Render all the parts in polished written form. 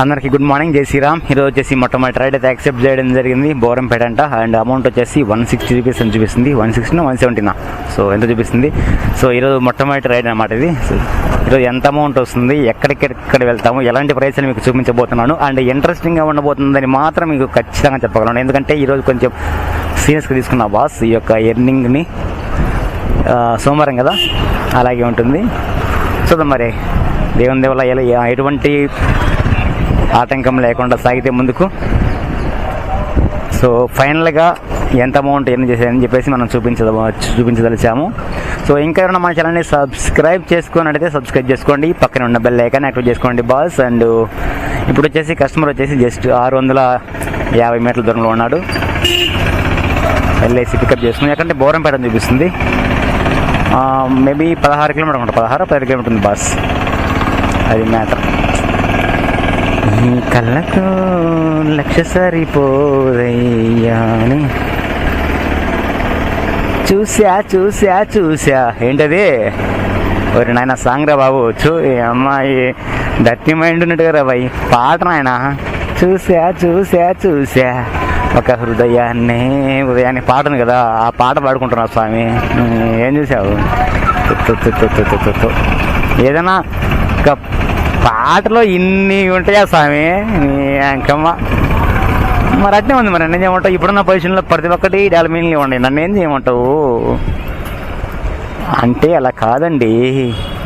అందరికి good morning, జై శ్రీరామ్. ఈరోజు వచ్చేసి మొట్టమొదటి రైడ్ అయితే యాక్సెప్ట్ చేయడం జరిగింది. బోరంపేట అంట. అండ్ అమౌంట్ వచ్చేసి 160 రూపీస్ అని చూపిస్తుంది. 160 170 సో ఎంత చూపిస్తుంది. సో ఈరోజు మొట్టమొదటి రైడ్ అనమాట ఇది. సో ఈరోజు ఎంత అమౌంట్ వస్తుంది, ఎక్కడికెక్కడ వెళ్తాము, ఎలాంటి ప్రైస్ అని మీకు చూపించబోతున్నాను. అండ్ ఇంట్రెస్టింగ్గా ఉండబోతుందని మాత్రం మీకు ఖచ్చితంగా చెప్పగలను. ఎందుకంటే ఈరోజు కొంచెం సీరియస్గా తీసుకున్న బాస్ ఈ యొక్క ఎర్నింగ్ని. సోమవారం కదా, అలాగే ఉంటుంది. చూద్దాం మరి దేవుని దేవుల ఎటువంటి ఆటంకం లేకుండా సాగితే ముందుకు. సో ఫైనల్గా ఎంత అమౌంట్ ఎర్న్ చేశారని చెప్పేసి మనం చూపించదలిచాము. సో ఇంకా ఎవరైనా మన ఛానల్ని సబ్స్క్రైబ్ చేసుకున్నట్టయితే సబ్స్క్రైబ్ చేసుకోండి, పక్కన ఉన్న బెల్ ఐకాన్ యాక్టివేట్ చేసుకోండి బాస్. అండ్ ఇప్పుడు వచ్చేసి కస్టమర్ వచ్చేసి జస్ట్ 650 మీటర్ల దూరంలో ఉన్నాడు. వెళ్ళేసి పికప్ చేసుకుని ఎక్కడంటే బోరంపేట చూపిస్తుంది. మేబీ 16 కిలోమీటర్ ఉంటుంది, 16-17 కిలోమీటర్ ఉంది బాస్. అది మ్యాటర్. ఈ కళ్ళకు లక్ష్య సరిపోదయ్యా అని చూసా ఏంటది? ఒరి నాయన సాంగ్ రా బాబు. అమ్మాయి డర్టీ మైండ్ ఉన్నట్టుగా రా బాయ్, పాట నాయన. చూసా ఒక ఉదయాన్నే పాట ఉంది కదా, ఆ పాట పాడుకుంటున్నావు స్వామి. ఏం చూసావు? ఏదైనా ఒక పాటలో ఇన్ని ఉంటాయా స్వామి? అంకమ్మ మరి అట్నే ఉంది. మరి నన్ను చేయమంటావు? ఇప్పుడున్న పొజిషన్లో ప్రతి ఒక్కటి డాల్మీన్లు ఉండే, నన్ను ఏం చేయమంటావు? అంటే అలా కాదండి,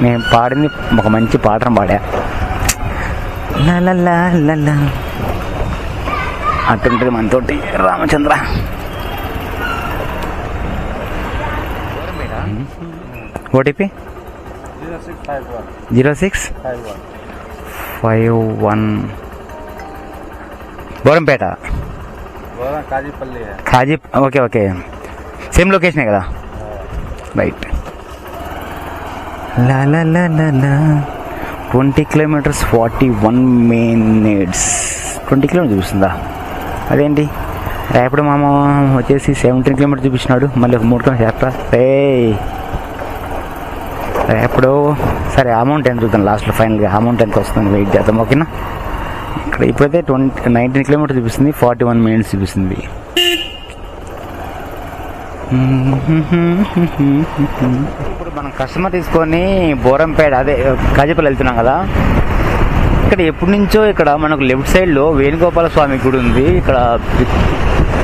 నేను పాడింది ఒక మంచి పాటను పాడా. లలా అటుంటుంది మనతోటి రామచంద్ర. ఓటీపీ 0651 బోరంపేట కాజీ. ఓకే సేమ్ లొకేషనే కదా, రైట్. 20 kilometres 41 minutes. 20 కిలోమీటర్స్ చూపిస్తుందా? అదేంటి రేపటి మామ వచ్చేసి 17 కిలోమీటర్స్ చూపించినాడు. మళ్ళీ ఒక 3 కిలోమీటర్స్ చేస్తా రేపడు. సరే అమౌంట్ ఎంత చూద్దాం లాస్ట్లో, ఫైనల్గా అమౌంట్ ఎంత వస్తుంది వెయిట్ చేద్దాం. ఓకేనా? ఇక్కడ ఇప్పుడైతే 19 కిలోమీటర్స్ చూపిస్తుంది, 41 మినిట్స్ చూపిస్తుంది. ఇప్పుడు మనం కస్టమర్ తీసుకొని బోరంపేట అదే కాజీపల్లి వెళ్తున్నాం కదా. ఇక్కడ ఎప్పటి నుంచో ఇక్కడ మనకు లెఫ్ట్ సైడ్లో వేణుగోపాల స్వామి గుడి ఉంది. ఇక్కడ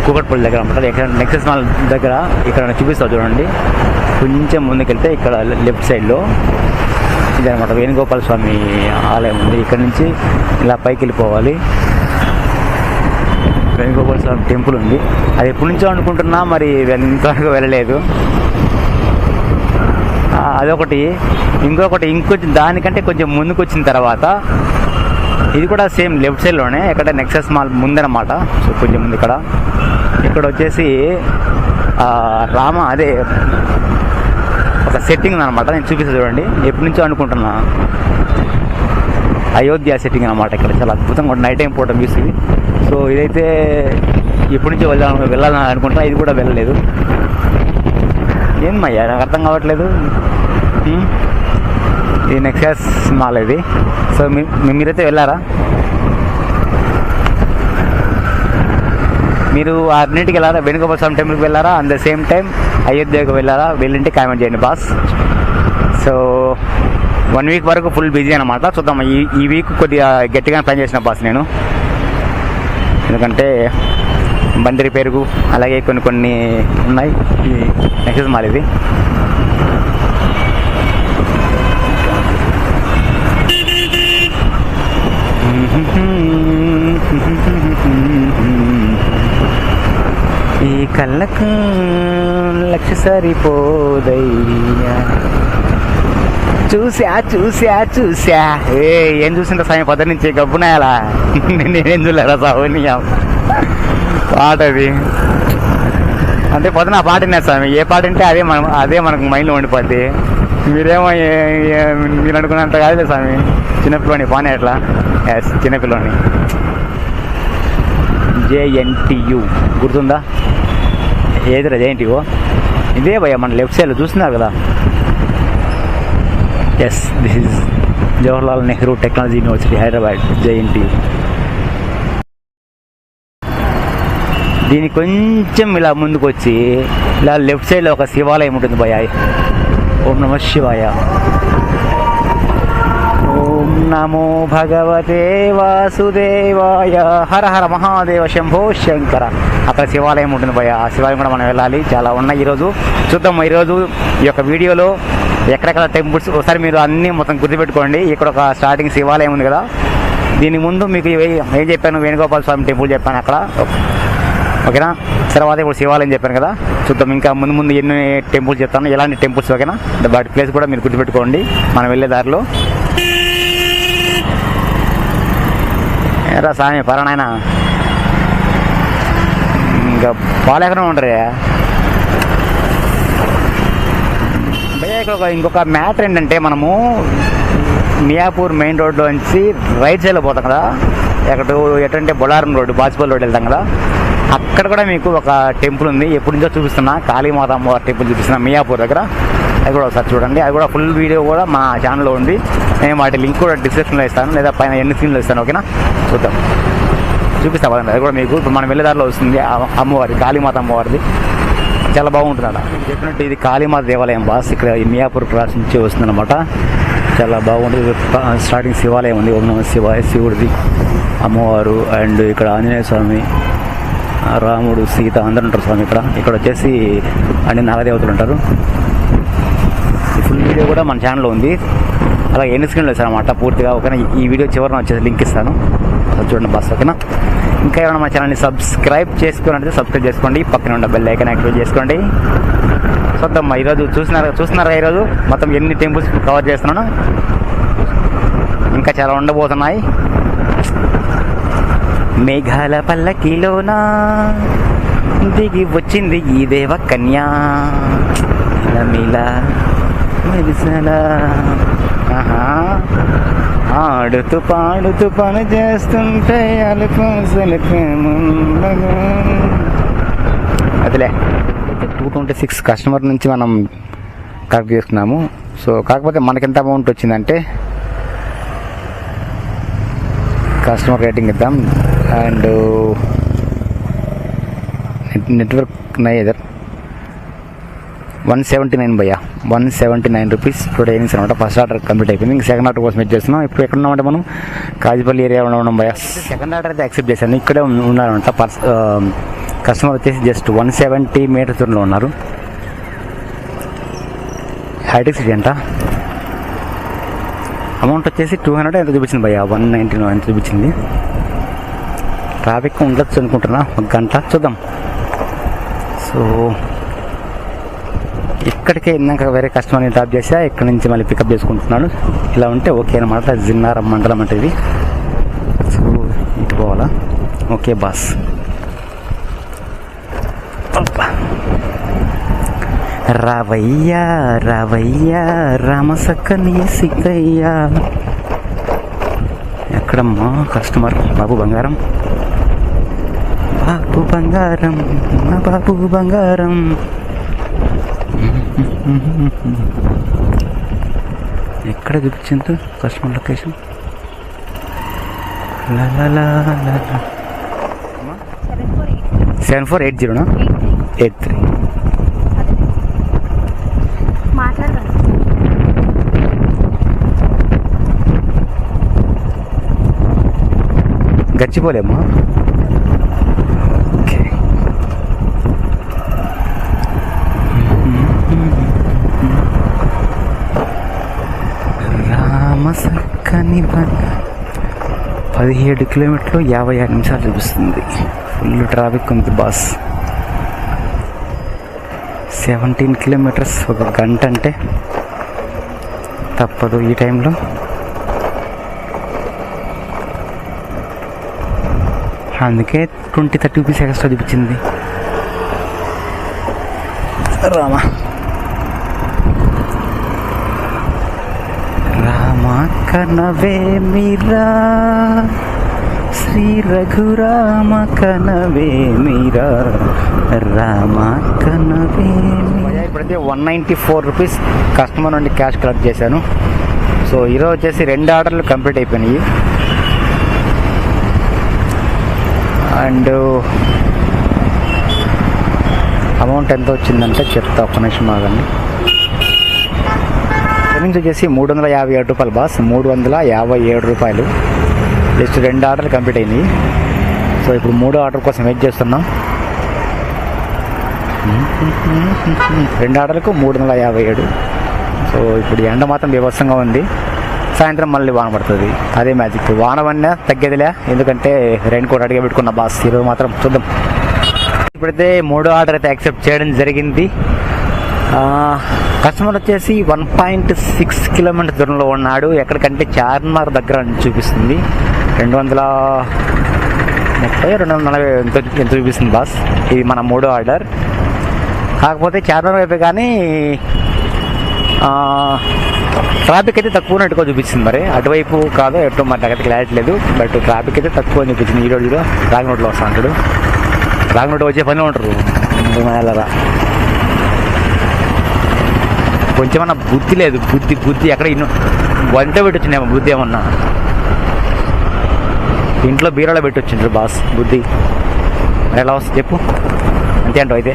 కూకట్పల్లి దగ్గర అనమాట. ఇక్కడ నెక్సెస్ మాల్ దగ్గర ఇక్కడ చూపిస్తావు చూడండి. కొంచెం ముందుకెళ్తే ఇక్కడ లెఫ్ట్ సైడ్లో ఇదనమాట వేణుగోపాల స్వామి ఆలయం ఉంది. ఇక్కడ నుంచి ఇలా పైకి వెళ్ళిపోవాలి. వేణుగోపాల స్వామి టెంపుల్ ఉంది. అది ఎప్పటి నుంచో అనుకుంటున్నా, మరి ఇంతవరకు వెళ్ళలేదు. అదొకటి. ఇంకొకటి దానికంటే కొంచెం ముందుకు వచ్చిన తర్వాత ఇది కూడా సేమ్ లెఫ్ట్ సైడ్లోనే, ఇక్కడ నెక్సెస్ మాల్ ముందనమాట. సో కొంచెం ముందు ఇక్కడ వచ్చేసి అదే ఒక సెట్టింగ్ అనమాట. నేను చూపిస్తాను చూడండి. ఎప్పటి నుంచో అనుకుంటున్నా, అయోధ్య సెట్టింగ్ అనమాట. ఇక్కడ చాలా అద్భుతంగా నైట్ టైం ఫోటో వ్యూస్ ఇది. సో ఇదైతే ఎప్పటి నుంచో వెళ్ళాలని అనుకుంటున్నా, ఇది కూడా వెళ్ళలేదు. ఏమయ్యా నాకు అర్థం కావట్లేదు. ఇది నెక్సెస్ మాల్ ఇది. సో మీరైతే వెళ్ళారా? మీరు అన్నింటికి వెళ్ళారా? వేణుగోపాల స్వామి టెంపుల్కి వెళ్ళారా? అట్ ద సేమ్ టైం అయోధ్యకు వెళ్ళారా? వెళ్ళింటే కామెంట్ చేయండి బాస్. సో 1 వీక్ వరకు ఫుల్ బిజీ అనమాట. చూద్దాం. ఈ వీక్ కొద్దిగా గట్టిగా ప్లాన్ చేసిన బాస్ నేను. ఎందుకంటే బండి రిపేరుకు అలాగే కొన్ని ఉన్నాయి. ఈ నెక్సెస్ మాల్ ఇది. ఈ కళ్ళకు లక్ష్య సరిపోదయ్యా. చూసా ఏం చూసింటా సాయం పొద్దు నుంచి గబ్బునాయాలా? నేనేం చూడలేరా సాగుని పాట అది. అంటే పొద్దున ఆ పాట విన్నారు స్వామి. ఏ పాట అంటే అదే మనకు మైండ్లో ఉండిపోద్ది. మీరేమో మీరు అనుకున్నంత కాదులే స్వామి. చిన్నపిల్లని పానే అట్లా. ఎస్, చిన్నపిల్లని. JNTU గుర్తుందా? ఏదిరా JNTU? ఇదే భయ్యా మన లెఫ్ట్ సైడ్లో చూస్తున్నారు కదా. Yes, this is Jawaharlal Nehru technology university Hyderabad JNT. దీని కొంచెం ఇలా ముందుకు వచ్చి ఇలా లెఫ్ట్ సైడ్లో ఒక శివాలయం ఉంటుంది భయ. ఓం నమ శివాయ. ఓం నమో భగవతే వాసుదేవాయ. హర హర మహాదేవ శంభో శంకర. అక్కడ శివాలయం ఉంటుంది భయ. ఆ శివాలయం కూడా మనం వెళ్ళాలి. చాలా ఉన్నాయి. ఈరోజు చూద్దాం. ఈరోజు ఈ యొక్క వీడియోలో ఎక్కడెక్కడ టెంపుల్స్ ఒకసారి మీరు అన్నీ మొత్తం గుర్తుపెట్టుకోండి. ఇక్కడ ఒక స్టార్టింగ్ శివాలయం ఉంది కదా, దీని ముందు మీకు ఏం చెప్పాను, వేణుగోపాల స్వామి టెంపుల్ చెప్పాను అక్కడ, ఓకేనా. తర్వాత ఇప్పుడు శివాలయం చెప్పాను కదా, చూద్దాం ఇంకా ముందు ముందు ఎన్ని టెంపుల్స్ చెప్తాను, ఎలాంటి టెంపుల్స్, ఓకేనా. వాటి ప్లేస్ కూడా మీరు గుర్తుపెట్టుకోండి మనం వెళ్ళే దారిలో. ఏరా స్వామి పరాయణ ఇంకా పాలేకనే ఉంటారే భయ్యా. ఇక్కడ ఇంకొక మ్యాటర్ ఏంటంటే, మనము మియాపూర్ మెయిన్ రోడ్లో నుంచి రైట్ సైడ్లో పోతాం కదా, ఎటంటే బొలారం రోడ్డు, బాజ్పల్లి రోడ్ వెళ్తాం కదా, అక్కడ కూడా మీకు ఒక టెంపుల్ ఉంది. ఎప్పటి నుంచో చూపిస్తున్నా, కాళీమాత అమ్మవారి టెంపుల్ చూపిస్తున్నా మియాపూర్ దగ్గర. అది కూడా ఒకసారి చూడండి. అది కూడా ఫుల్ వీడియో కూడా మా ఛానల్లో ఉంది. నేను వాటి లింక్ కూడా డిస్క్రిప్షన్లో ఇస్తాను, లేదా పైన ఎన్ని స్క్రీన్లో ఇస్తాను, ఓకేనా. చూద్దాం, చూపిస్తా పదండి. అది కూడా మీకు ఇప్పుడు మనం వెళ్ళేదారిలో వస్తుంది. అమ్మవారి కాళీమాత అమ్మవారిది చాలా బాగుంటుంది అలా. చెప్పినట్టు ఇది కాళీమాత దేవాలయం బాస్. ఇక్కడ మియాపూర్ క్రాస్ నుంచి వస్తుంది అనమాట. చాలా బాగుంటుంది. స్టార్టింగ్ శివాలయం ఉంది. ఓం నమః శివాయ, శివుడిది, అమ్మవారు, అండ్ ఇక్కడ ఆంజనేయ స్వామి, రాముడు, సీత అందరు ఉంటారు స్వామి ఇక్కడ. ఇక్కడ వచ్చేసి అన్ని నాగదేవతలు ఉంటారు. ఈ ఫుల్ వీడియో కూడా మన ఛానల్లో ఉంది. అలా ఎన్ని స్క్రీన్లో ఇస్తారన్నమాట పూర్తిగా, ఓకేనా. ఈ వీడియో చివరిన వచ్చేసి లింక్ ఇస్తాను, అది చూడండి బస్, ఓకేనా. ఇంకా ఏమైనా మా ఛానల్ని సబ్స్క్రైబ్ చేసుకోవాలంటే సబ్స్క్రైబ్ చేసుకోండి. పక్కన ఉన్న బెల్ ఐకాన్ యాక్టివేట్ చేసుకోండి. చూద్దాం ఈరోజు చూస్తున్నారా ఈరోజు మొత్తం ఎన్ని టెంపుల్స్ కవర్ చేస్తున్నాను. ఇంకా చాలా ఉండబోతున్నాయి. మేఘాల పల్లకిలోనా దిగి వచ్చింది ఈ దేవ కన్యా, ఆడుతూ పాడుతూ పని చేస్తుంటే అలుపు అదిలే. 226 కస్టమర్ నుంచి మనం కలెక్ట్ చేసుకున్నాము. సో కాకపోతే మనకి ఎంత అమౌంట్ వచ్చిందంటే, కస్టమర్ రేటింగ్ ఇద్దాం. అండ్ నెట్వర్క్ నైదర్ 179 భయ్యా, 179 రూపీస్ టుడే ఎయినింగ్స్ అనమాట. ఫస్ట్ ఆర్డర్ కంప్లీట్ అయిపోయింది. ఇంకా సెకండ్ ఆర్డర్ కోసం వెయిట్ చేస్తున్నాం. ఇప్పుడు ఎక్కడ ఉన్నామంటే మనం కాజీపల్లి ఏరియాలో ఉన్నాం భయ్యా. సెకండ్ ఆర్డర్ అయితే యాక్సెప్ట్ చేశాను. ఇక్కడే ఉన్నారనమాట. కస్టమర్ వచ్చేసి జస్ట్ 170 మీటర్స్ దూరంలో ఉన్నారు. హైటెక్ సిటీ అంట. అమౌంట్ వచ్చేసి 200 ఎంత చూపించింది భయ్యా, 199 ఎంత చూపించింది. ట్రాఫిక్ ఉండొచ్చు అనుకుంటున్నా, 1 గంట చూద్దాం. సో ఇక్కడికే ఇందాక వేరే కస్టమర్ని డ్రాప్ చేసా, ఇక్కడ నుంచి మళ్ళీ పికప్ చేసుకుంటున్నాను. ఇలా ఉంటే ఓకే అనమాట. జిన్నారం మండలం అంటే ఇది. సో ఇటు పోవాలా, ఓకే బాస్. రావయ్యా రావయ్యా రామసక్కని సిక్కయ్యా. ఎక్కడమ్మా కస్టమర్? బాబు బంగారం, బాబు బంగారం, నా బాబు బంగారం. ఎక్కడ చూపించింది కస్టమర్ లొకేషన్? 7480 83. గచ్చిపోలేమ్మా. ఓకే. రామసక్కని 17 కిలోమీటర్లు 56 నిమిషాలు చూపిస్తుంది. ఫుల్ ట్రాఫిక్ ఉంది బాస్. 17 కిలోమీటర్స్ 1 గంట అంటే తప్పదు ఈ టైంలో. అందుకే 20-30 రూపీస్ ఎక్స్ట్రా చూపించింది. రామా రామా కనవే మీరా, శ్రీ రఘురామ కనవే మీరా, రామ కనవే. ఇప్పుడైతే 194 రూపీస్ కస్టమర్ నుండి క్యాష్ కలెక్ట్ చేశాను. సో ఈరోజు వచ్చేసి 2 ఆర్డర్లు కంప్లీట్ అయిపోయినాయి. అండ్ అమౌంట్ ఎంత వచ్చిందంటే చెప్తా, ఒక్క నిమిషం ఆగండి. నుంచి వచ్చేసి 357 రూపాయలు బాస్, 357 రూపాయలు. జస్ట్ 2 ఆర్డర్లు కంప్లీట్ అయింది. సో ఇప్పుడు 3వ ఆర్డర్ కోసం వెయిట్ చేస్తున్నాం. 2 ఆర్డర్లకు 357. సో ఇప్పుడు ఎండ మాత్రం బీభత్సంగా ఉంది. సాయంత్రం మళ్ళీ వాన పడుతుంది, అదే మ్యాజిక్. వాన పడినా తగ్గేదిలే, ఎందుకంటే రెయిన్ కోట్ అడిగే పెట్టుకున్న బాస్. ఈరోజు మాత్రం చూద్దాం. ఇప్పుడైతే 3వ ఆర్డర్ అయితే యాక్సెప్ట్ చేయడం జరిగింది. కస్టమర్ వచ్చేసి 1.6 కిలోమీటర్ దూరంలో ఉన్నాడు. ఎక్కడికంటే చార్మినార్ దగ్గర అని చూపిస్తుంది. 230, 240 ఎంత చూపిస్తుంది బాస్. ఇది మన 3వ ఆర్డర్. కాకపోతే చార్మినార్ వైపే కానీ ట్రాఫిక్ అయితే తక్కువ ఉన్నట్టుగా చూపిస్తుంది. మరి అటువైపు కాదో ఎటో మరి నాకైతే క్లారిటీ లేదు. బట్ ట్రాఫిక్ అయితే తక్కువ అని చూపించింది. ఈ రోజులో రాంగ్ రోడ్లో వస్తా అంటాడు. రాంగ్ రోడ్ వచ్చే పని ఉంటారు మేలరా. కొంచెమన్నా బుద్ధి లేదు. బుద్ధి ఎక్కడ వంట పెట్టొచ్చిందేమో బుద్ధి. ఏమన్నా ఇంట్లో బీరోలో పెట్టొచ్చిండ్రు బాస్ బుద్ధి. మరి ఎలా వస్తుంది చెప్పు, అంతే అంటావు అయితే.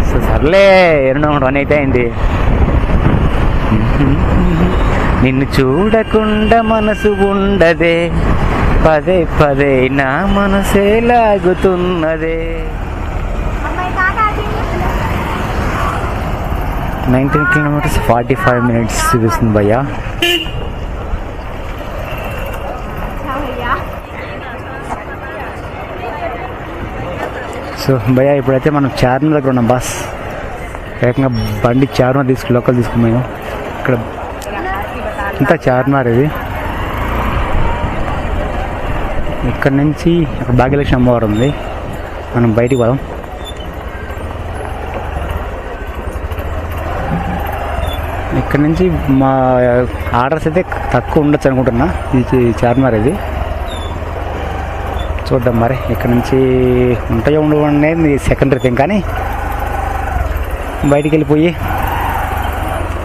సో సర్లే, 2:01 అయితే అయింది. నిన్ను చూడకుండా మనసు ఉండదే, పదే పదే నా మనసే లాగుతున్నదే. 19 కిలోమీటర్స్ 45 మినిట్స్ చూపిస్తుంది భయ్యా. సో భయ్యా ఇప్పుడైతే మనం చార్మినార్ దగ్గర ఉన్నాం బాస్. ఏకంగా బండి చార్మినార్ లోకల్ తీసుకున్నాము. ఇక్కడ ఇంత చార్మినార్ ఇది. ఇక్కడ నుంచి అక్కడ భాగ్యలక్ష్మి అమ్మవారు ఉంది. మనం బయటికి పోదాం. ఇక్కడ నుంచి మా ఆర్డర్స్ అయితే తక్కువ ఉండొచ్చు అనుకుంటున్నా. ఇది చార్మినార్ ఇది. చూద్దాం మరి ఇక్కడ నుంచి ఉంటాయో ఉండవు అనేది సెకండరీ థింగ్. కానీ బయటికి వెళ్ళిపోయి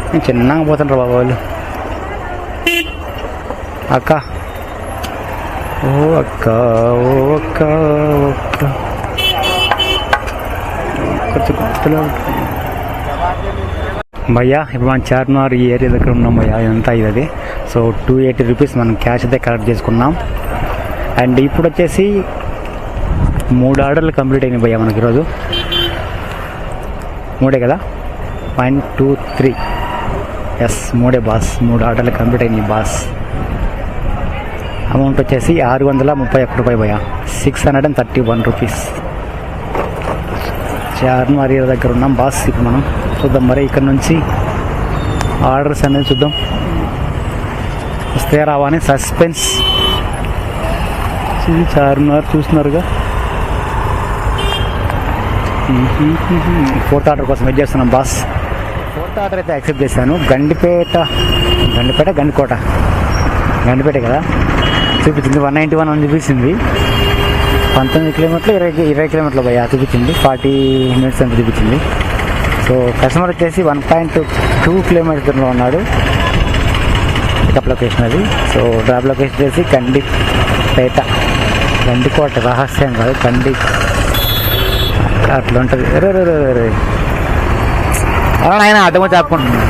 నేను చిన్నగా పోతుంటారు బాబు వాళ్ళు. అక్క ఓ అక్క ఓ అక్క ఒక్క గుర్తులో భయ్యా. ఇప్పుడు మనం చార్మినార్ ఈ ఏరియా దగ్గర ఉన్నాం భయ్యా. ఇదంతా ఇది. సో 280 రూపీస్ మనం క్యాష్ అయితే కలెక్ట్ చేసుకున్నాం. అండ్ ఇప్పుడు వచ్చేసి 3 ఆర్డర్లు కంప్లీట్ అయినాయి భయ్యా మనకి ఈరోజు. 3 కదా, 1 2 3 ఎస్ 3 బాస్. 3 ఆర్డర్లు కంప్లీట్ అయినాయి బాస్. అమౌంట్ వచ్చేసి 631 రూపాయలు భయ్యా, 631 రూపీస్. చార్మినార్ దగ్గర ఉన్నాం బాస్. ఇప్పుడు మనం చూద్దాం మరి ఇక్కడ నుంచి ఆర్డర్స్ అనేది చూద్దాం. వస్తే రావా అని సస్పెన్స్. చార్మినార్ చూస్తున్నారుగా. 4th ఆర్డర్ కోసం వెయిట్ చేస్తున్నాం బాస్. 4th ఆర్డర్ అయితే యాక్సెప్ట్ చేశాను. గండిపేట గండిపేట కదా చూపించింది. 191 అని చూపించింది. 19 కిలోమీటర్లు 20 కిలోమీటర్లు భయ్యా చూపించింది. 40 మినిట్స్ అని చూపించింది. సో కస్టమర్ వచ్చేసి 1.2 కిలోమీటర్లో ఉన్నాడు. పికప్ లొకేషన్ అది. సో డ్రాప్ లొకేషన్ వచ్చేసి గండిపేట, గండికోట. రహస్యం కాదు, గండి అట్లా ఉంటుంది. అలా ఆయన అడ్డమో చెప్పుకుంటున్నాను.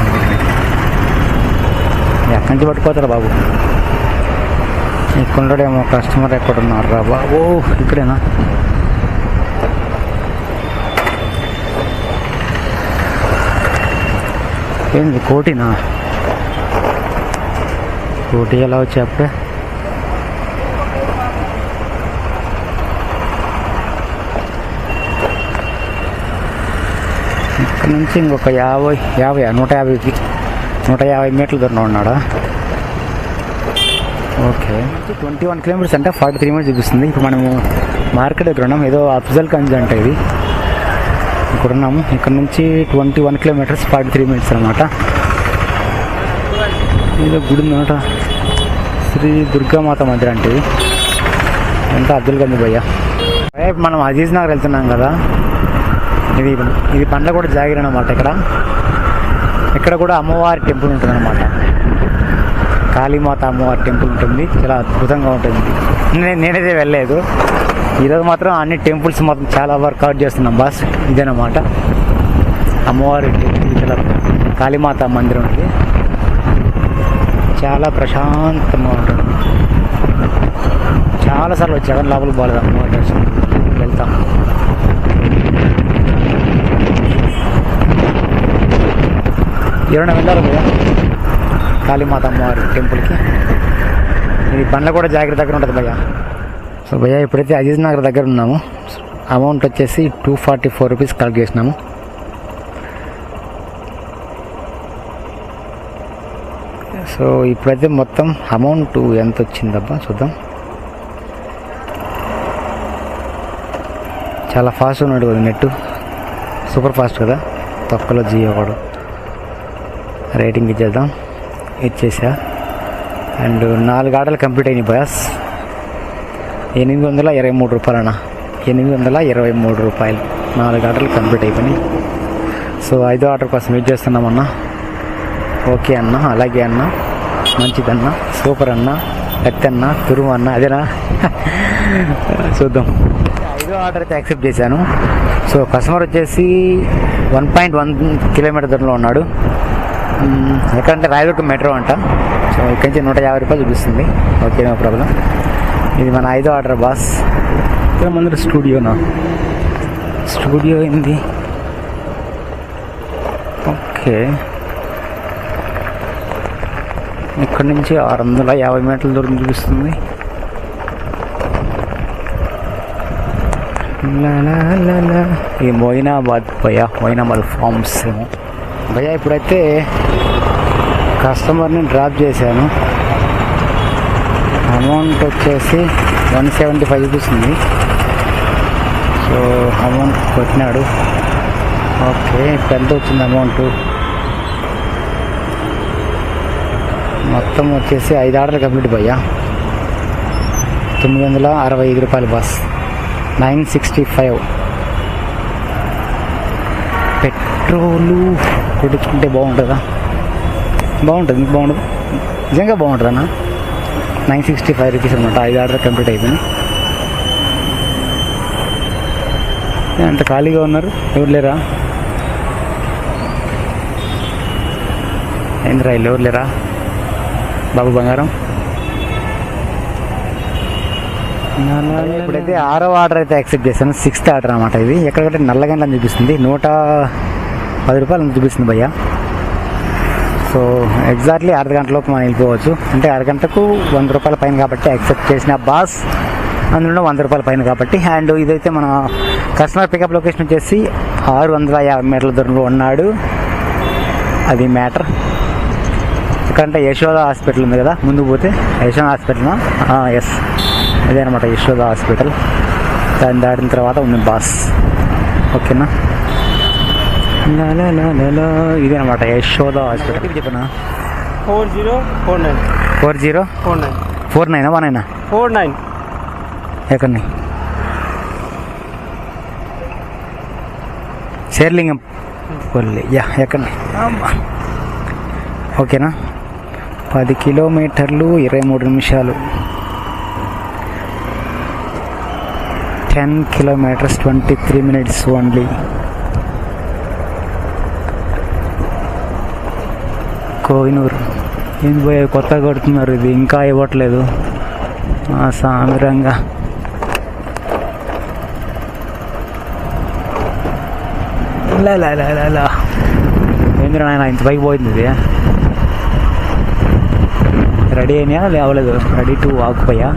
ఎక్కడి నుంచి పట్టుకోతారా బాబు. ఇక్కడేమో కస్టమర్ ఎక్కడున్నారు రా బాబు. ఇక్కడేనా ఏంది కోటినా? కోటి ఎలా వచ్చి అప్పుడే ఇక్కడ నుంచి ఇంకొక 150 మీటర్ల దూరంలో ఉన్నాడా. ఓకే 21 కిలోమీటర్స్ అంటే 43 మినిట్స్ చూపిస్తుంది. ఇప్పుడు మనము మార్కెట్ దగ్గర ఉన్నాం. ఏదో అఫ్జల్ గంజ్ అంటే ఇది. ఇక్కడ ఉన్నాము. ఇక్కడ నుంచి 21 కిలోమీటర్స్ 43 మినిట్స్ అనమాట. ఏదో గుడి ఉందన్నమాట, శ్రీ దుర్గామాత మందిర్ అంటే. ఎంత అబ్దుల్ గంజ్ భయ్యా. మనం అజీజ్ నగర్ వెళ్తున్నాం కదా. ఇది పండ్ల కూడా జాగిర్ అనమాట. ఇక్కడ కూడా అమ్మవారి టెంపుల్ ఉంటుంది అనమాట. కాళీమాత అమ్మవారి టెంపుల్ ఉంటుంది, చాలా అద్భుతంగా ఉంటుంది. నేనైతే వెళ్ళలేదు, ఈరోజు మాత్రం అన్ని టెంపుల్స్ మాత్రం చాలా వర్కౌట్ చేస్తున్నాం బాస్. ఇదేనమాట అమ్మవారి టెంపుల్, చాలా కాళీమాత మందిరం ఉంది, చాలా ప్రశాంతంగా ఉంటుంది. చాలాసార్లు వచ్చా కానీ లోపలికి పోలేదు అమ్మవారి దర్శనం. వెళ్తాం. ఎవరైనా వెళ్ళారు కదా కాళీమాత అమ్మవారి టెంపుల్కి? ఇది బండ్ల కూడా జాగ్రత్తగా ఉంటుంది భయ్య. సో భయ్య ఇప్పుడైతే అజీజ్ నగర్ దగ్గర ఉన్నాము. అమౌంట్ వచ్చేసి 244 రూపీస్ కలెక్ట్ చేసినాము. సో ఇప్పుడైతే మొత్తం అమౌంట్ ఎంత వచ్చిందబ్బా చూద్దాం. చాలా ఫాస్ట్ ఉన్నాడు కదా నెట్, సూపర్ ఫాస్ట్ కదా. తొక్కలో జియో వాడు. రేటింగ్ ఇచ్చేద్దాం. ఇచ్చేసా. అండ్ 4 ఆర్డర్లు కంప్లీట్ అయినాయి బాస్. 823 రూపాయలు అన్న, 823 రూపాయలు. 4 ఆర్డర్లు కంప్లీట్ అయిపోయినాయి. సో 5వ ఆర్డర్ కోసం వెయిట్ చేస్తున్నామన్నా. ఓకే అన్న, అలాగే అన్న, మంచిదన్న, సూపర్ అన్న, ఎత్తన్న, తురుము అన్న, అదేనా? చూద్దాం. 5వ ఆర్డర్ అయితే యాక్సెప్ట్ చేశాను. సో కస్టమర్ వచ్చేసి 1.1 కిలోమీటర్ దూరంలో ఉన్నాడు. ఎక్కడంటే రాయదుర్గం మెట్రో అంట. సో ఇక్కడి నుంచి 150 రూపాయలు చూపిస్తుంది. Okay, no problem. ఇది మన 5వ ఆర్డర్ బాస్. ఇక్కడ ముందర స్టూడియోనా? స్టూడియో ఏంది? ఓకే, ఇక్కడ నుంచి 650 మీటర్ల దూరం చూపిస్తుంది. ఈ మొయినాబాద్ భయ్యా, మొయినాబాద్ ఫార్మ్స్ ఏమో భయ్యా. ఇప్పుడైతే కస్టమర్ని డ్రాప్ చేశాను. అమౌంట్ వచ్చేసి 175 చూపిస్తుంది. So amount కొట్టినాడు. ఓకే, ఇప్పుడు ఎంత వచ్చింది అమౌంట్? మొత్తం వచ్చేసి 5 ఆర్డర్లు కంప్లీట్ భయ్యా. 965 రూపాయలు బాస్. 965. పెట్రోలు కొడుకుంటే బాగుంటుందా? బాగుంటుంది, మీకు బాగుంటుంది, నిజంగా బాగుంటుంది అన్న. 965 రూపీస్ అనమాట. 5 ఆర్డర్ కంప్లీట్ అయిపోయింది. అంత ఖాళీగా ఉన్నారు, ఎవరు లేరా? ఏంద్రా వీళ్ళు, ఎవరు లేరా బాబు బంగారం? ఇప్పుడైతే 6వ ఆర్డర్ అయితే యాక్సెప్ట్ చేశాను. 6th ఆర్డర్ అనమాట ఇది. ఎక్కడికంటే నల్లగంట అని చూపిస్తుంది, 110 రూపాయలు అని చూపిస్తుంది భయ్యా. సో ఎగ్జాక్ట్లీ అర్ధ గంటలోపు మనం వెళ్ళిపోవచ్చు. అంటే అరగంటకు 100 రూపాయల పైన కాబట్టి యాక్సెప్ట్ చేసిన బాస్, అందులో 100 రూపాయల పైన కాబట్టి. అండ్ ఇదైతే మన కస్టమర్ పికప్ లొకేషన్ వచ్చేసి 650 మీటర్ల దూరంలో ఉన్నాడు. అది మ్యాటర్. ఎక్కడంటే యశోద హాస్పిటల్ ఉంది కదా, ముందుకు పోతే యశోద హాస్పిటల్. ఎస్, అదే అనమాట యశోద హాస్పిటల్. దాన్ని దాటిన తర్వాత ఉంది బాస్. ఓకేనా? ఇదే అనమాట యశోద హాస్పిటల్. చెప్పనా? 4049 4049 19 49. ఎక్కడి? శేర్లింగం పల్లి. యా, ఎక్కడి? ఓకేనా? 10 కిలోమీటర్లు 23 నిమిషాలు. 10 కిలోమీటర్స్ 23 minutes ఓన్లీ. కోహినూరు ఏంది పోయి కొత్తగా కడుతున్నారు, ఇది ఇంకా ఇవ్వట్లేదు సామిరంగా. ఏంద్ర నాయన ఇంత పైకి పోయింది ఇది. రెడీ అయినా లేవలేదు. రెడీ టు ఆకుపోయా.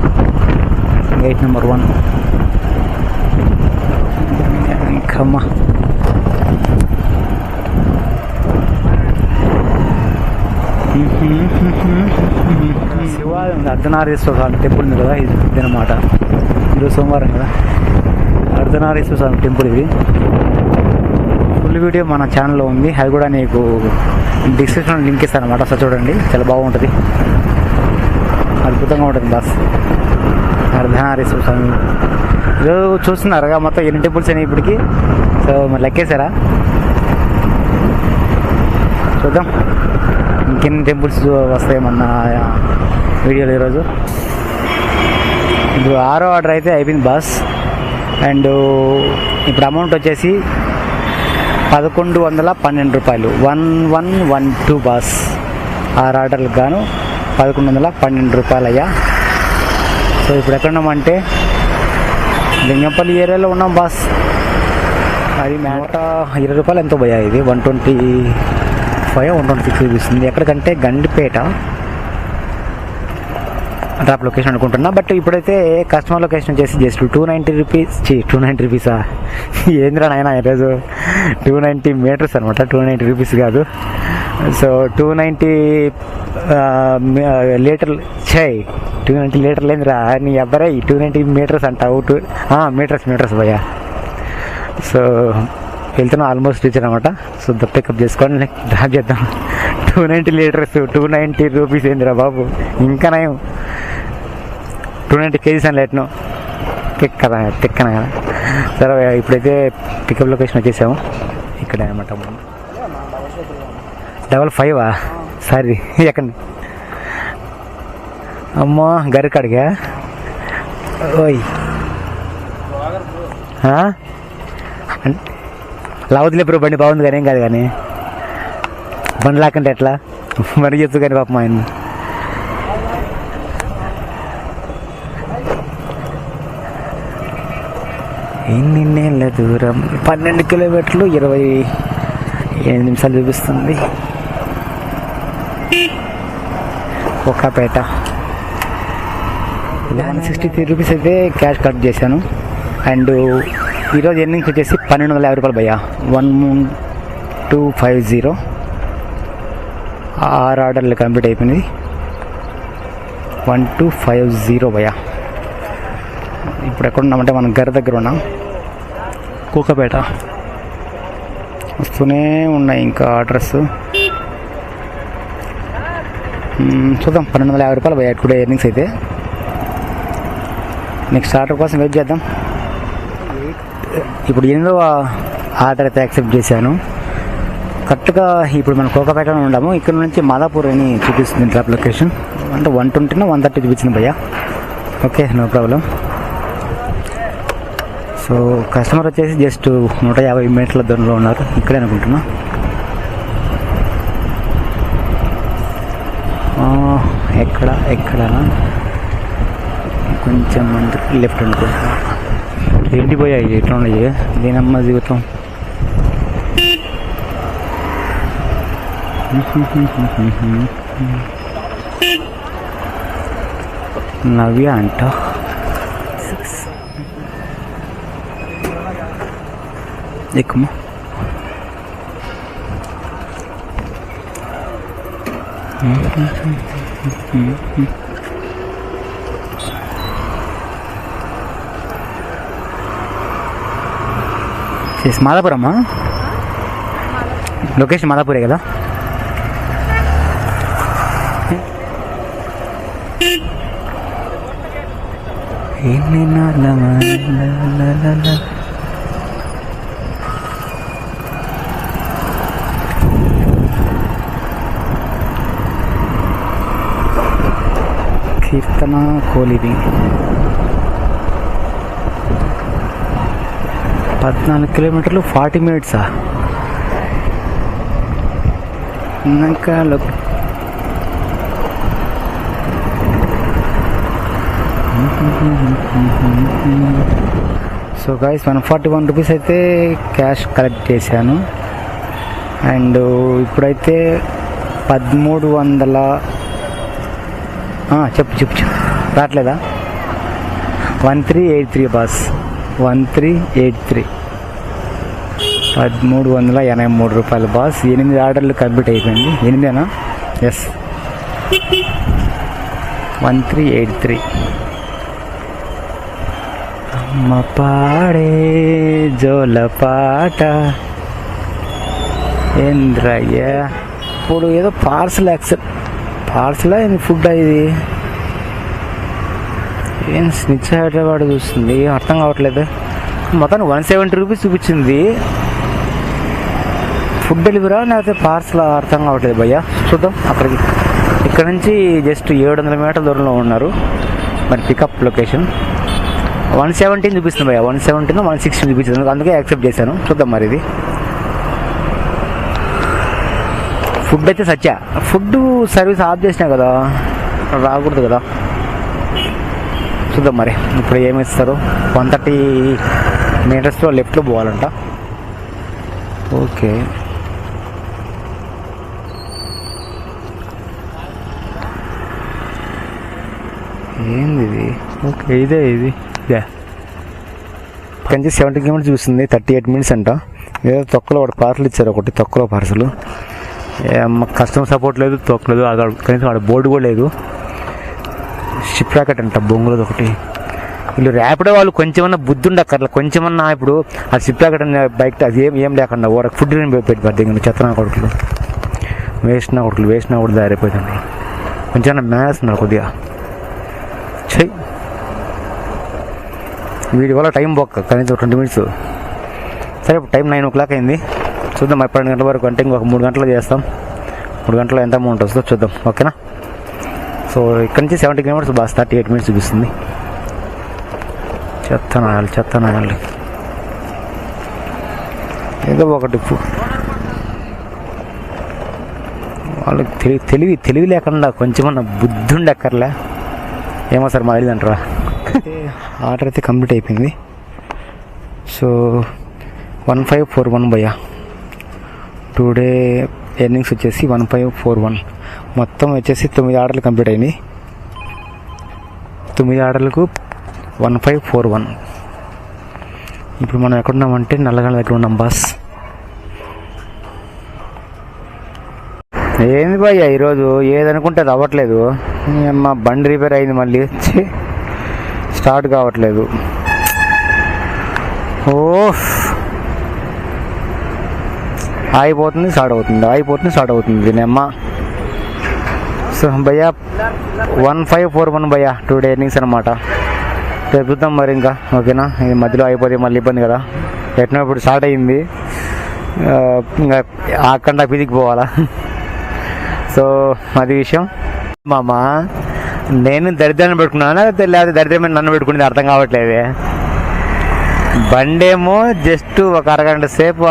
Gate number 1. ఇంకమ్మా శివాలయం అర్ధనారీశ్వర స్వామి టెంపుల్ ఉంది కదా, ఇది అనమాట. ఈరోజు సోమవారం కదా, అర్ధనారీశ్వర స్వామి టెంపుల్ ఇది. ఫుల్ వీడియో మన ఛానల్లో ఉంది, అది కూడా నీకు డిస్క్రిప్షన్లో లింక్ ఇస్తాను అనమాట. సో చూడండి, చాలా బాగుంటుంది, అద్భుతంగా ఉంటుంది బాస్. అర్ధనారీశ్వర స్వామి ఈరోజు చూస్తున్నారుగా మొత్తం ఎన్ని టెంపుల్స్ అయినాయి ఇప్పటికి. సో మరి లెక్కేశారా? చూద్దాం. ఇంకెన్ని టెంపుల్స్ వస్తాయేమన్నా వీడియోలో ఈరోజు. ఇప్పుడు 6వ ఆర్డర్ అయితే అయిపోయింది బాస్. అండ్ ఇప్పుడు అమౌంట్ వచ్చేసి 1112 రూపాయలు. 1112 బాస్. 6 ఆర్డర్లకు గాను 1112 రూపాయలు అయ్యా. సో ఇప్పుడు ఎక్కడ ఉన్నామంటే లింగంపల్లి ఏరియాలో ఉన్నాం బాస్. అది 120 రూపాయలు ఎంతో పోయా. ఇది 125 126 చూపిస్తుంది. ఎక్కడికంటే గండిపేట డ్రాప్ లొకేషన్ అనుకుంటున్నా. బట్ ఇప్పుడైతే కస్టమర్ లొకేషన్ వచ్చేసి జస్ట్ 290 రూపీస్. 290 రూపీసా ఏంద్రా నాయన ఈరోజు 290 మీటర్స్ అనమాట. 290 రూపీస్ కాదు. సో 290 లీటర్లు 290 లీటర్లు ఏందిరా నీ అబ్బాయి. 290 మీటర్స్ అంటావు. మీటర్స్ భయ్యా. సో వెళ్తున్నాం, ఆల్మోస్ట్ రీచ్ అనమాట. సో పికప్ చేసుకొని డ్రాప్ చేద్దాం. 290 లీటర్స్ 290 రూపీస్ ఏందిరా బాబు. ఇంకా నయం 290 కేజీస్ అని లేట్ను తిక్కన కదా. సరే ఇప్పుడైతే పికప్ లొకేషన్ వచ్చేసాము. ఇక్కడ అనమాట. 55 సారీ ఎక్కండి. అమ్మో గరికాడిగా ఓయ్ లావుతులే ఇప్పుడు బండి బాగుంది కానీ ఏం కాదు. కానీ బండి లాకంటే ఎట్లా మరి చెప్తూ కానీ పాపం ఆయన. ఎన్ని నెలల దూరం 12 కిలోమీటర్లు 27 నిమిషాలు చూపిస్తుంది. కోకాపేట 163 రూపీస్ అయితే క్యాష్ కట్ చేశాను. అండ్ ఈరోజు ఎర్నింగ్స్ వచ్చేసి 1250 రూపాయలు భయ్యా. 1250. 6 ఆర్డర్లు కంప్లీట్ అయిపోయింది. 1250 భయ్యా. ఇప్పుడు ఎక్కడ ఉన్నామంటే మనం గర్ దగ్గర ఉన్నాం. కోకాపేట వస్తూనే ఉన్నాయి ఇంకా ఆర్డర్స్. చూద్దాం. 1250 రూపాయలు భయ్యా టుడే ఎర్నింగ్స్ అయితే. నెక్స్ట్ ఆర్డర్ కోసం వెయిట్ చేద్దాం. ఇప్పుడు 8వ ఆర్డర్ అయితే యాక్సెప్ట్ చేశాను. కరెక్ట్గా ఇప్పుడు మనం కోకాపేటలో ఉన్నాము. ఇక్కడ నుంచి మాదాపూర్ అని చూపిస్తుంది డ్రాప్ లొకేషన్. అంటే 120 130 చూపించింది భయ్యా. Okay no problem. So customer వచ్చేసి జస్ట్ 150 మీటర్ల దూరంలో ఉన్నారు. ఇక్కడే అనుకుంటున్నా. ఎక్కడ కొంచెం మంది లెఫ్ట్ అనుకుంటున్నా. ఎండిపోయాయి ఎట్లా ఉన్నాయి దీనమ్మ జీవితం. నవ్య అంట. ఎక్కువ మాదాపురమ్మా. లొకేషన్ మాదాపురే కదా. కీర్తన కోలిది 14 కిలోమీటర్లు 40 మినిట్సా. ఇంకా సో గైస్ 141 రూపీస్ అయితే క్యాష్ కలెక్ట్ చేశాను. అండ్ ఇప్పుడైతే 1300 చెప్పు రావట్లేదా. 1383 బాస్. 1383 1383 రూపాయలు బాస్. 8 ఆర్డర్లు కంప్లీట్ అయిపోయింది. 8 ఎస్ 1383. అమ్మ పాడే జోలపాట ఏంద్రయ్య. ఇప్పుడు ఏదో పార్సల్ ఏంది ఫుడ్ ఇది. ఏం స్నిచ్ హైదరాబాద్ చూస్తుంది అర్థం కావట్లేదు. మొత్తం 170 రూపీస్ చూపించింది. ఫుడ్ డెలివరా లేకపోతే పార్సల్ అర్థం కావట్లేదు భయ్య. చూద్దాం అక్కడికి. ఇక్కడ నుంచి జస్ట్ 700 మీటర్ల దూరంలో ఉన్నారు. మరి పికప్ లొకేషన్ 117 చూపిస్తుంది భయ్య. 117 160 చూపిస్తుంది, అందుకే యాక్సెప్ట్ చేశాను. చూద్దాం మరి ఇది. ఫుడ్ అయితే సచ్చా. ఫుడ్ సర్వీస్ ఆఫ్ చేసినా కదా, రాకూడదు కదా. చూద్దాం మరి ఇప్పుడు ఏమి ఇస్తారు. 130 మీటర్స్లో లెఫ్ట్లో పోవాలంట. ఓకే, ఏంది ఇది? ఓకే, ఇదే ఇది. కంచి 70 కిలోమీటర్స్ చూస్తుంది, 38 మినిట్స్ అంట. ఏదో తొక్కలో ఒకటి పార్సల్ ఇచ్చారు, ఒకటి తొక్కలో పార్సల్. కస్టమర్ సపోర్ట్ లేదు, తొక్కలేదు, అది కనీసం ఆడ బోర్డు కూడా లేదు. షిప్ ప్యాకెట్ అంట బొంగులది ఒకటి. వీళ్ళు ర్యాపిడో వాళ్ళు కొంచెమన్నా బుద్ధి ఉండక్కర్లా, కొంచెమన్నా ఇప్పుడు ఆ షిప్ ప్యాకెట్ అనే బైక్ అది ఏం లేకుండా ఓరకు ఫుడ్ పెట్టి దగ్గర చెత్తనా కొడుకులు, వేసిన కూడా దారిపోతుంది. కొంచెం మేనేస్తున్నారు కొద్దిగా. చెయ్యి వీడి వల్ల టైం బొక్క కనీసం 20 మినిట్స్. సరే ఇప్పుడు టైం 9 o'clock అయింది. చూద్దాం 12 గంటల వరకు, అంటే ఇంకొక 3 గంటలు చేస్తాం. 3 గంటల్లో ఎంత అమౌంట్ వస్తుందో చూద్దాం. ఓకేనా. సో ఇక్కడ నుంచి 70 కిలోమీటర్స్ బాస్ 38 మినిట్స్ చూపిస్తుంది. చెత్త నాయాలి ఏదో ఒకటి. వాళ్ళకి తెలివి లేకుండా కొంచెమన్నా బుద్ధి ఉండక్కర్లే. ఏమో సార్ మా అంటారా. ఆర్డర్ అయితే కంప్లీట్ అయిపోయింది. సో 1541 భయ్యా. టుడే ఎర్నింగ్స్ వచ్చేసి 1541. మొత్తం వచ్చేసి 9 ఆర్డర్లు కంప్లీట్ అయినాయి. 9 ఆర్డర్లకు 1541. ఇప్పుడు మనం ఎక్కడున్నామంటే నల్లగొండ దగ్గర ఉన్నాం బాస్. ఏంది భయ్యా ఈరోజు ఏదనుకుంటే అది అవ్వట్లేదు. మా బండి రిపేర్ అయింది, మళ్ళీ స్టార్ట్ కావట్లేదు. ఓ ఆగిపోతుంది స్టార్ట్ అవుతుంది దీనమ్మ. సో భయ్యా 1541 భయ్యా టుడే ఎర్నింగ్స్ అనమాట. చెప్తాం మరి ఇంకా. ఓకేనా, ఇది మధ్యలో అయిపోతే మళ్ళీ ఇబ్బంది కదా. ఎట్లా ఇప్పుడు స్టార్ట్ అయింది, ఇంకా అక్కడ పిదికి పోవాలా. సో అది విషయం. మామ నేను దరిద్రాన్ని పెట్టుకున్నానా లేకపోతే దరిద్రమైన నన్ను పెట్టుకునేది అర్థం కావట్లేదే. బండేమో జస్ట్ ఒక అరగంట సేపు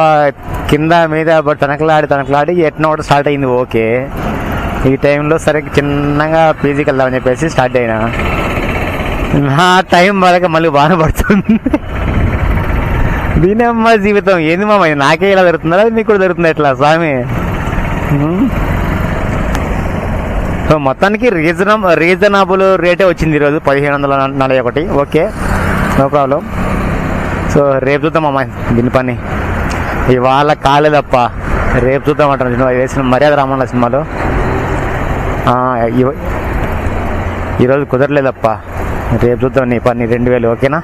కింద మీద తనకలాడి ఎట్లా ఒకటి స్టార్ట్ అయింది. ఓకే, ఈ టైంలో సరే చిన్నగా పీజీకి వెళ్దామని చెప్పేసి స్టార్ట్ అయినా. నా టైం వరకు మళ్ళీ బాగా పడుతుంది. దీనమ్మ జీవితం ఏంది మామ, నాకే ఇలా జరుగుతుందా మీకు కూడా జరుగుతుంది ఎట్లా స్వామి? సో మొత్తానికి రీజనబుల్ రేటే వచ్చింది ఈరోజు 1741. Okay, no problem. సో రేపు చూద్దాం అమ్మాయి దీని పని. ఇవాళ కాలేదప్ప, రేపు చూద్దాం అంటాను. సినిమా వేసిన మర్యాద రామన్న సినిమాలో ఈరోజు కుదరలేదప్ప, రేపు చూద్దాం నీ పని 2000. ఓకేనా,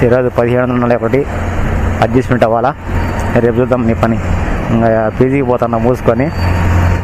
ఈరోజు 1741 అడ్జస్ట్మెంట్ అవ్వాలా. రేపు చూద్దాం నీ పని. ఇంకా పీజీకి పోతాను మూసుకొని.